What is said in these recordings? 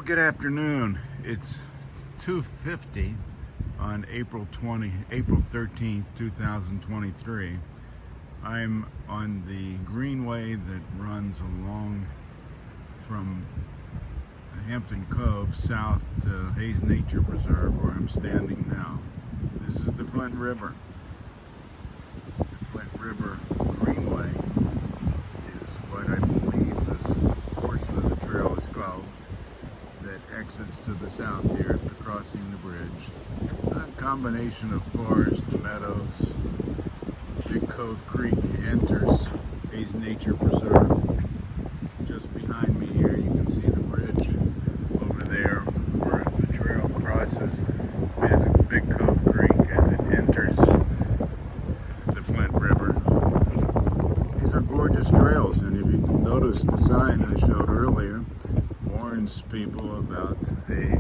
good afternoon. It's 2:50 on April 13th, 2023. I'm on the greenway that runs along from Hampton Cove south to Hayes Nature Preserve, where I'm standing now. This is the Flint River. The Flint River Greenway is what I believe this portion of the trail is called, that exits to the south here after crossing the bridge. A combination of forest, meadows. Big Cove Creek enters Hayes Nature Preserve. Just behind me here you can see the bridge over there where the trail crosses Big Cove Creek and it enters the Flint River. These are gorgeous trails, and if you notice the sign I showed earlier warns people about a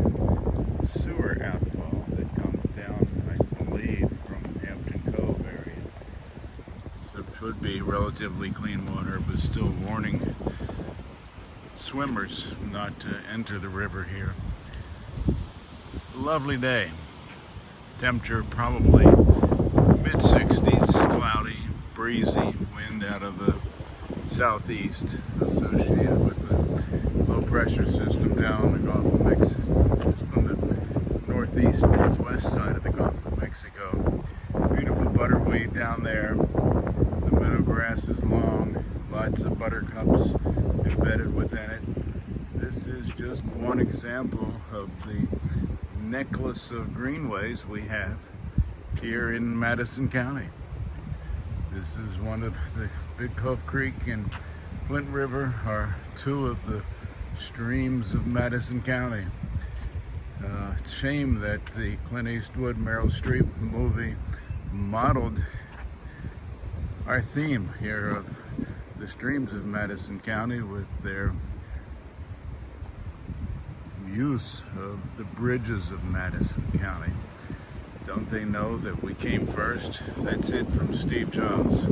sewer outfall that comes down, I believe, from Hampton Cove area. So it should be relatively clean water, but still warning swimmers not to enter the river here. Lovely day. Temperature probably mid-60s, cloudy, breezy, wind out of the southeast associated with the low pressure system down the Gulf of Mexico, just on the northeast, northwest side of the Gulf of Mexico. Beautiful butterweed down there. The meadow grass is long, lots of buttercups embedded within it. This is just one example of the necklace of greenways we have here in Madison County. This is one of the Big Cove Creek and Flint River are two of the streams of Madison County. It's a shame that the Clint Eastwood, Meryl Streep movie modeled our theme here of the streams of Madison County with their use of the bridges of Madison County. Don't they know that we came first? That's it from Steve Jones.